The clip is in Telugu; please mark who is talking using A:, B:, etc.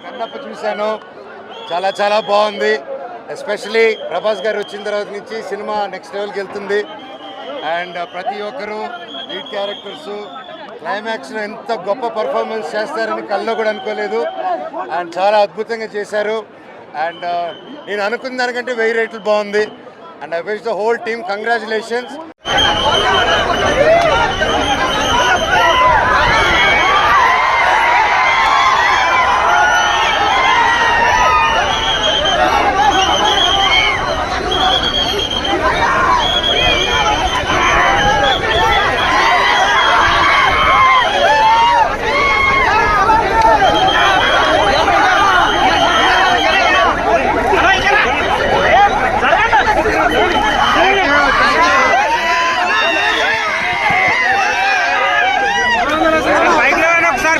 A: కన్నప్ప చూశాను, చాలా చాలా బాగుంది. ఎస్పెషలీ ప్రభాస్ గారు వచ్చిన తర్వాత నుంచి సినిమా నెక్స్ట్ లెవెల్కి వెళ్తుంది. అండ్ ప్రతి ఒక్కరూ లీడ్ క్యారెక్టర్స్ క్లైమాక్స్లో ఎంత గొప్ప పర్ఫార్మెన్స్ చేస్తారని కల్లో కూడా అనుకోలేదు. అండ్ చాలా అద్భుతంగా చేశారు. అండ్ నేను అనుకున్న దానికంటే 1000 రెట్లు బాగుంది. And I wish the whole team congratulations.
B: ఒకసారి